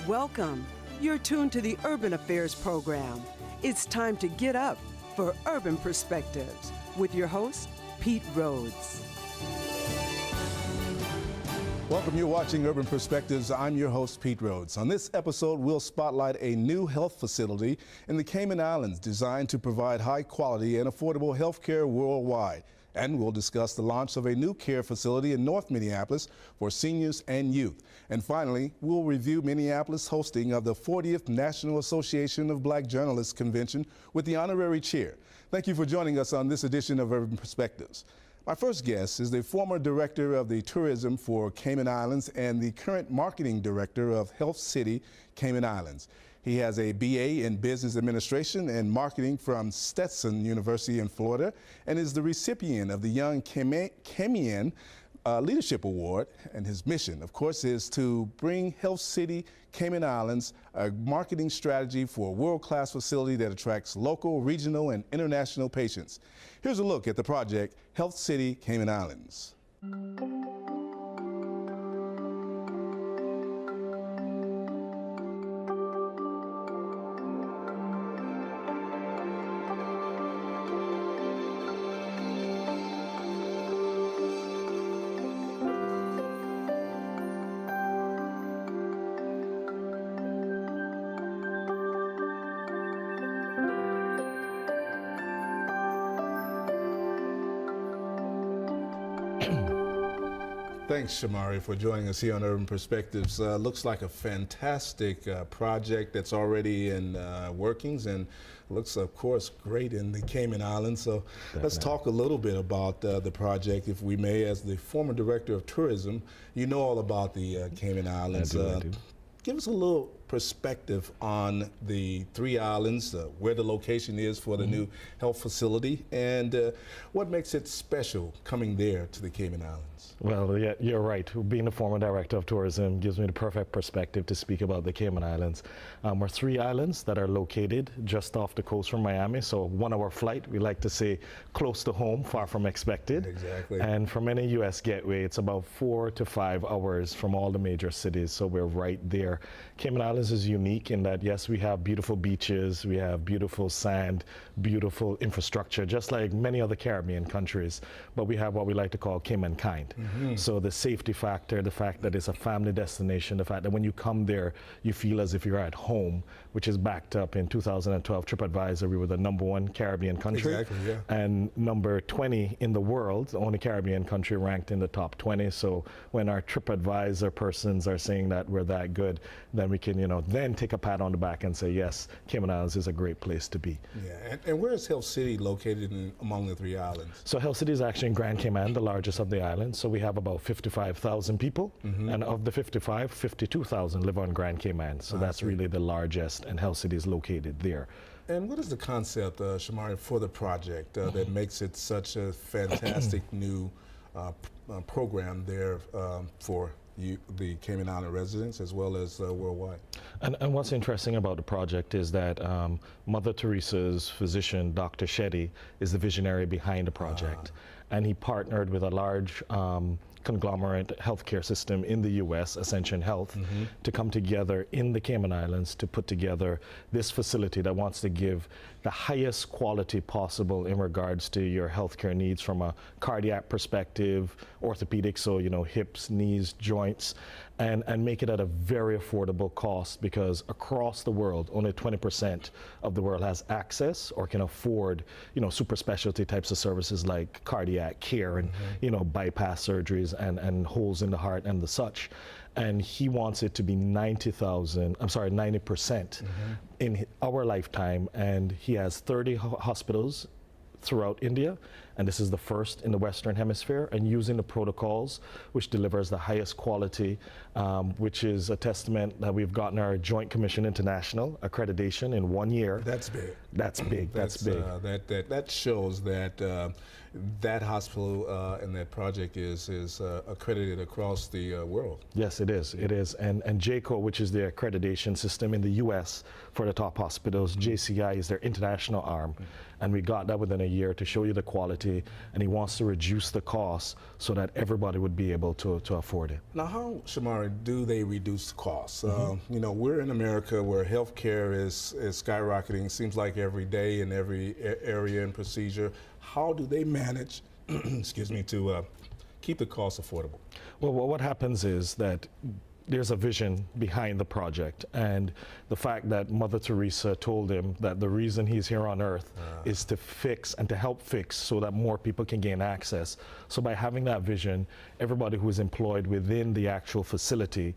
Welcome. You're tuned to the Urban Affairs program. It's time to get up for Urban Perspectives with your host, Pete Rhodes. Welcome, you're watching Urban Perspectives. I'm your host, Pete Rhodes. On this episode, we'll spotlight a new health facility in the Cayman Islands designed to provide high quality and affordable health care worldwide. And we'll discuss the launch of a new care facility in North Minneapolis for seniors and youth. And finally, we'll review Minneapolis' hosting of the 40th National Association of Black Journalists Convention with the honorary chair. Thank you for joining us on this edition of Urban Perspectives. My first guest is the former director of the tourism for Cayman Islands and the current marketing director of Health City Cayman Islands. He has a BA in Business Administration and Marketing from Stetson University in Florida and is the recipient of the Young Cayman Leadership Award. And his mission, of course, is to bring Health City Cayman Islands a marketing strategy for a world-class facility that attracts local, regional, and international patients. Here's a look at the project, Health City Cayman Islands. Thanks, Shomari, for joining us here on Urban Perspectives. Looks like a fantastic project that's already in workings and looks, of course, great in the Cayman Islands. So let's talk a little bit about the project, if we may. As the former director of tourism, you know all about the Cayman Islands. I do. Give us a little perspective on the three islands, where the location is for the new health facility, and what makes it special coming there to the Cayman Islands. Well, yeah, you're right. Being a former director of tourism gives me the perfect perspective to speak about the Cayman Islands. We're three islands that are located just off the coast from Miami, so 1 hour flight. We like to say close to home, far from expected. Exactly. And from any U.S. gateway, it's about 4 to 5 hours from all the major cities, so we're right there. Cayman Islands is unique in that, yes, we have beautiful beaches, we have beautiful sand, beautiful infrastructure, just like many other Caribbean countries, but we have what we like to call Cayman kind. So the safety factor, the fact that it's a family destination, the fact that when you come there, you feel as if you're at home, which is backed up in 2012 TripAdvisor. We were the #1 Caribbean country. Exactly, yeah. And number 20 in the world, the only Caribbean country ranked in the top 20. So when our TripAdvisor persons are saying that we're that good, then we can, then take a pat on the back and say, yes, Cayman Islands is a great place to be. Yeah, and where is Health City located among the three islands? So Health City is actually in Grand Cayman, the largest of the islands. So we have about 55,000 people, and of the 52,000 live on Grand Cayman. So that's really the largest, and Health City is located there. And what is the concept, Shomari, for the project that makes it such a fantastic new program there for the Cayman Island residents as well as worldwide? And what's interesting about the project is that Mother Teresa's physician, Dr. Shetty, is the visionary behind the project. And he partnered with a large conglomerate healthcare system in the U.S., Ascension Health, to come together in the Cayman Islands to put together this facility that wants to give the highest quality possible in regards to your healthcare needs from a cardiac perspective, orthopedics, so hips, knees, joints, and make it at a very affordable cost, because across the world, only 20% of the world has access or can afford, super specialty types of services like cardiac care and, bypass surgeries and holes in the heart and the such. And he wants it to be 90% in our lifetime. And he has 30 hospitals throughout India, and this is the first in the Western Hemisphere, and using the protocols which delivers the highest quality, which is a testament that we've gotten our Joint Commission International accreditation in 1 year. That's big. That's big. That's big. That shows that that hospital and that project is accredited across the world. Yes, it is. It is. And JCO, which is the accreditation system in the U.S. for the top hospitals, JCI is their international arm. And we got that within a year to show you the quality facility, and he wants to reduce the cost so that everybody would be able to afford it. Now, how, Shomari, do they reduce the costs? You know, we're in America where healthcare is skyrocketing, seems like every day in every area and procedure. How do they manage, excuse me, to keep the costs affordable? Well, what happens is that there's a vision behind the project, and the fact that Mother Teresa told him that the reason he's here on earth is to fix and to help fix so that more people can gain access. So by having that vision, everybody who is employed within the actual facility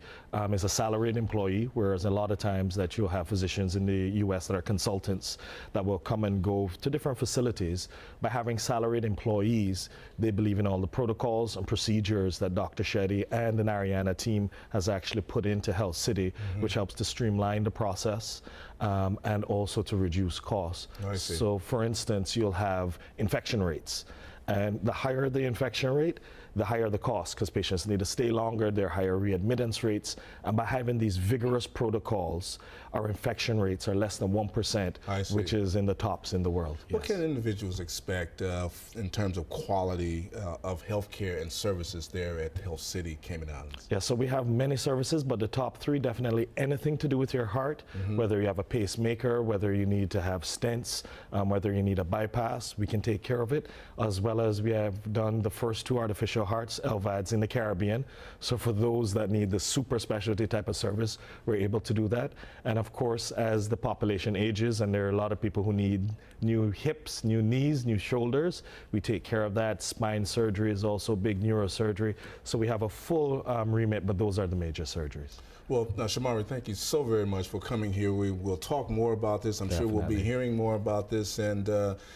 is a salaried employee, whereas a lot of times that you'll have physicians in the US that are consultants that will come and go to different facilities. By having salaried employees, they believe in all the protocols and procedures that Dr. Shetty and the Narayana team has actually put into Health City, which helps to streamline the process and also to reduce costs. So for instance, you'll have infection rates, and the higher the infection rate, the higher the cost, because patients need to stay longer, there are higher readmittance rates, and by having these vigorous protocols, our infection rates are less than 1%, which is in the tops in the world. What can individuals expect in terms of quality of healthcare and services there at Health City Cayman Islands? Yeah, so we have many services, but the top three, definitely anything to do with your heart, whether you have a pacemaker, whether you need to have stents, whether you need a bypass, we can take care of it, as well as we have done the first 2 artificial hearts, LVADs, in the Caribbean. So for those that need the super specialty type of service, we're able to do that. And of course, as the population ages and there are a lot of people who need new hips, new knees, new shoulders, we take care of that. Spine surgery is also big, neurosurgery. So we have a full remit, but those are the major surgeries. Well, Shomari, thank you so very much for coming here. We will talk more about this. I'm sure we'll be hearing more about this. And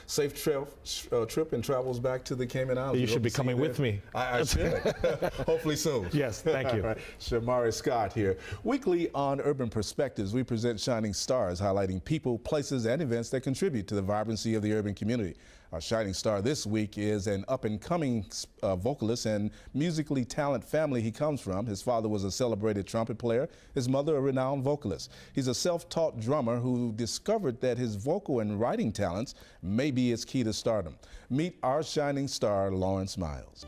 safe trip and travels back to the Cayman Islands. You should be coming with me. I should. Hopefully soon. Yes, thank you. Right. Shomari Scott here. Weekly on Urban Perspectives, we present Shining Stars, highlighting people, places, and events that contribute to the vibrancy of the urban community. Our shining star this week is an up-and-coming vocalist and musically talented family he comes from. His father was a celebrated trumpet player, his mother a renowned vocalist. He's a self-taught drummer who discovered that his vocal and writing talents may be his key to stardom. Meet our shining star, Lawrence Miles.